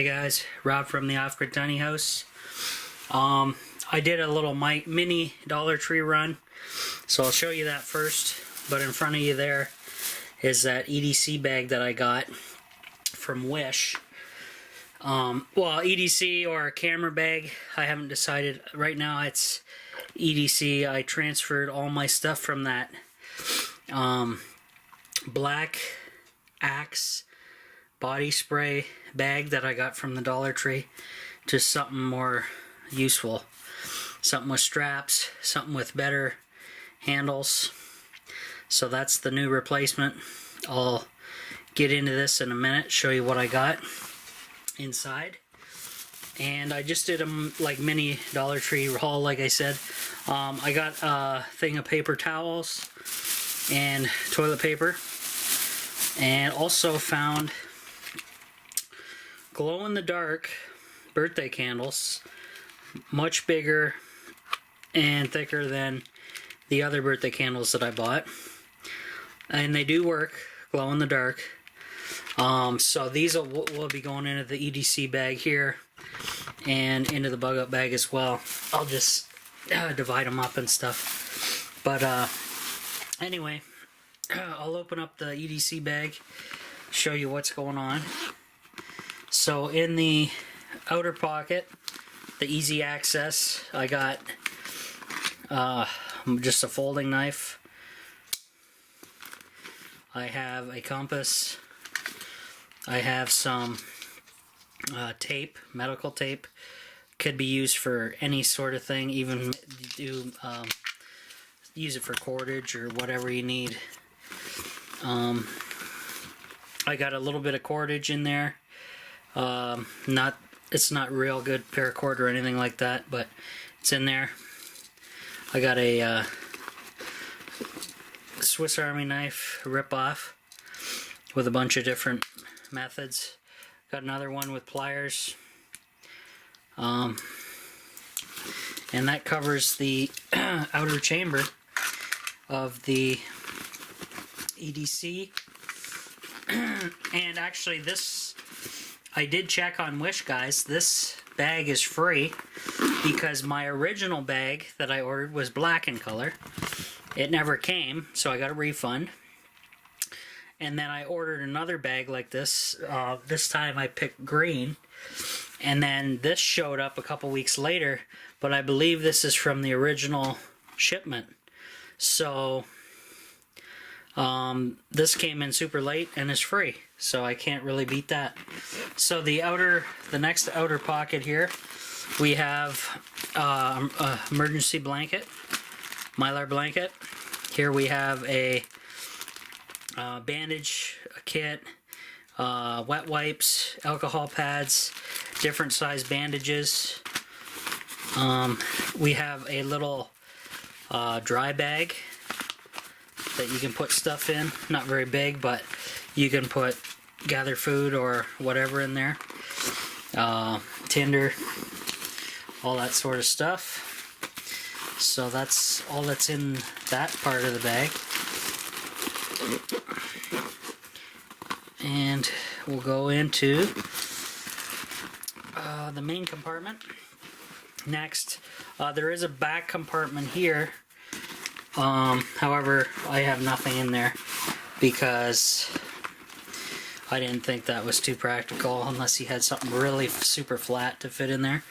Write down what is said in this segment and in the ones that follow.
Hey guys, Rob from the Off-Grid Tiny House. I did a little mini Dollar Tree run, so I'll show you that first. But in front of you there is that EDC bag that I got from Wish. Well, EDC or a camera bag, I haven't decided. Right now it's EDC. I transferred all my stuff from that black Axe body spray bag that I got from the Dollar Tree to something more useful. Something with straps, something with better handles. So that's the new replacement. I'll get into this in a minute, show you what I got inside. And I just did a mini Dollar Tree haul, like I said. I got a thing of paper towels and toilet paper, and also found glow-in-the-dark birthday candles, much bigger and thicker than the other birthday candles that I bought, and they do work, glow in the dark. So these will be going into the EDC bag here and into the bug up bag as well. I'll just divide them up and stuff. But anyway, I'll open up the EDC bag, show you what's going on. So in the outer pocket, the easy access, I got just a folding knife. I have a compass. I have some tape, medical tape. Could be used for any sort of thing, even use it for cordage or whatever you need. I got a little bit of cordage in there. It's not real good paracord or anything like that, but it's in there. I got a Swiss Army knife rip-off with a bunch of different methods. Got another one with pliers. And that covers the outer chamber of the EDC. And actually this, I did check on Wish, guys. This bag is free because my original bag that I ordered was black in color. It never came, so I got a refund. And then I ordered another bag like this. This time I picked green. And then this showed up a couple weeks later, but I believe this is from the original shipment. So this came in super late and is free, so I can't really beat that. So the next outer pocket here, we have emergency blanket, Mylar blanket. Here we have a bandage kit, wet wipes, alcohol pads, different size bandages. We have a little dry bag that you can put stuff in. Not very big, but you can gather food or whatever in there. Tinder, all that sort of stuff. So that's all that's in that part of the bag. And we'll go into the main compartment. Next, there is a back compartment here. However, I have nothing in there because I didn't think that was too practical unless you had something really super flat to fit in there.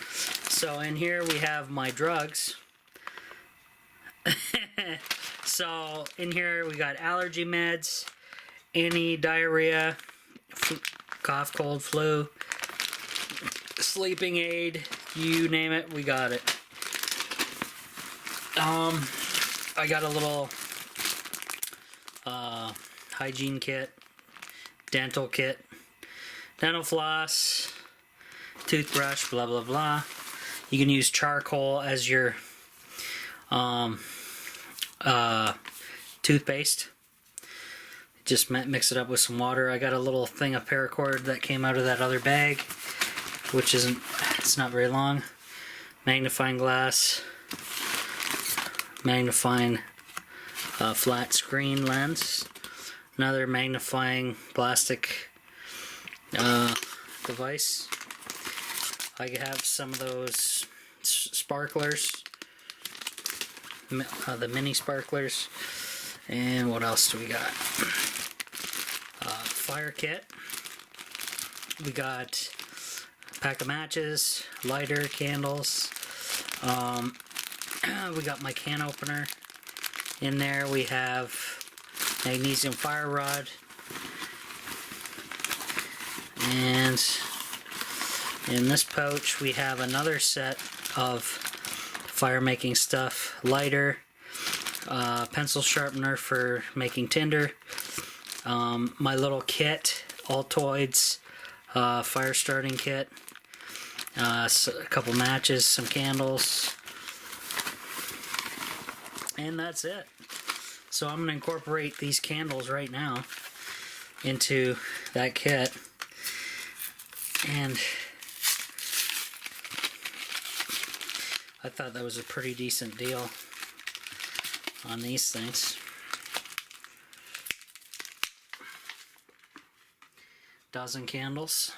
So in here we have my drugs. So in here we got allergy meds, anti-diarrhea, cough, cold, flu, sleeping aid, you name it, we got it. I got a little hygiene kit, dental kit, dental floss, toothbrush, blah blah blah. You can use charcoal as your toothpaste. Just mix it up with some water. I got a little thing of paracord that came out of that other bag, which it's not very long. Magnifying glass, magnifying flat screen lens, another magnifying plastic device, I have some of those sparklers, the mini sparklers, and what else do we got? Fire kit. We got a pack of matches, lighter, candles. We got my can opener in there. We have magnesium fire rod, and in this pouch we have another set of fire making stuff, lighter, pencil sharpener for making tinder, my little kit, Altoids fire starting kit, so a couple matches, some candles, and that's it. So I'm going to incorporate these candles right now into that kit, and I thought that was a pretty decent deal on these things. Dozen candles,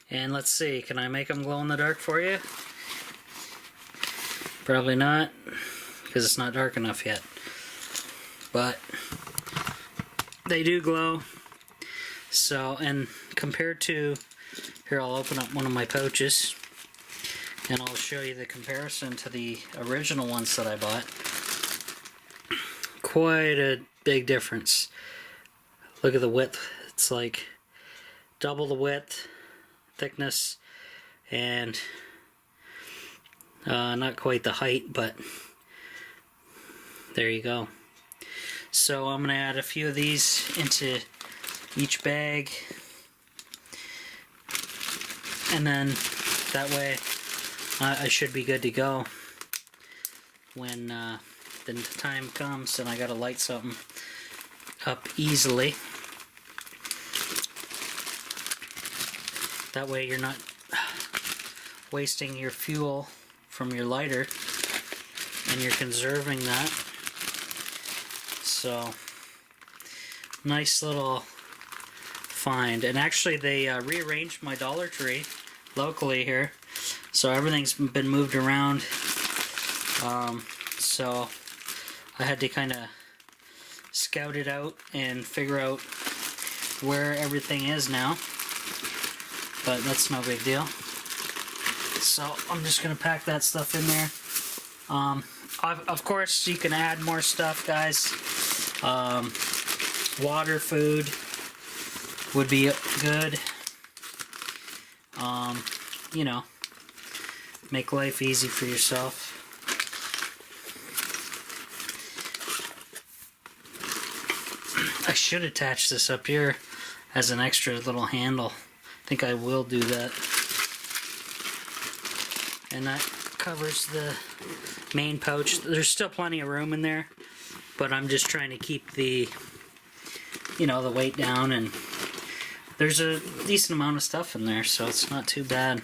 and let's see, can I make them glow in the dark for you? Probably not, because it's not dark enough yet, but they do glow. So, and compared to, here, I'll open up one of my pouches and I'll show you the comparison to the original ones that I bought. Quite a big difference. Look at the width. It's like double the width, thickness, and not quite the height, but there you go. So I'm going to add a few of these into each bag, and then that way I should be good to go when the time comes and I gotta light something up easily. That way you're not wasting your fuel from your lighter and you're conserving that. So, nice little find. And actually they rearranged my Dollar Tree locally here, so everything's been moved around. So I had to kind of scout it out and figure out where everything is now, but that's no big deal. So I'm just gonna pack that stuff in there. Of course you can add more stuff, guys. Water, food would be good. You know, make life easy for yourself. I should attach this up here as an extra little handle. I think I will do that. And that covers the main pouch. There's still plenty of room in there, but I'm just trying to keep the, you know, the weight down, and there's a decent amount of stuff in there, so it's not too bad.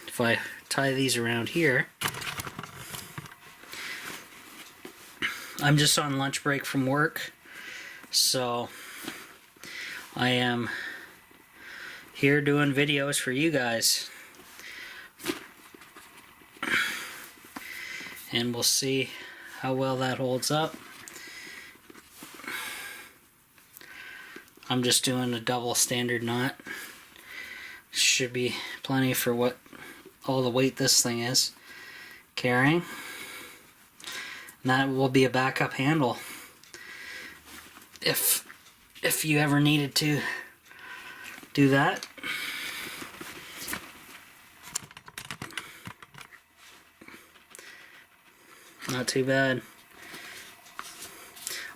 If I tie these around here, I'm just on lunch break from work, so I am here doing videos for you guys, and we'll see how well that holds up. I'm just doing a double standard knot. Should be plenty for what all the weight this thing is carrying. And that will be a backup handle if you ever needed to do that. Not too bad.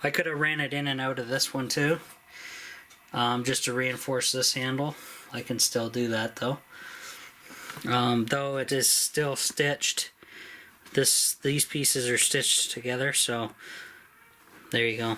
I could have ran it in and out of this one too, just to reinforce this handle. I can still do that though. Though it is still stitched. These pieces are stitched together, so there you go.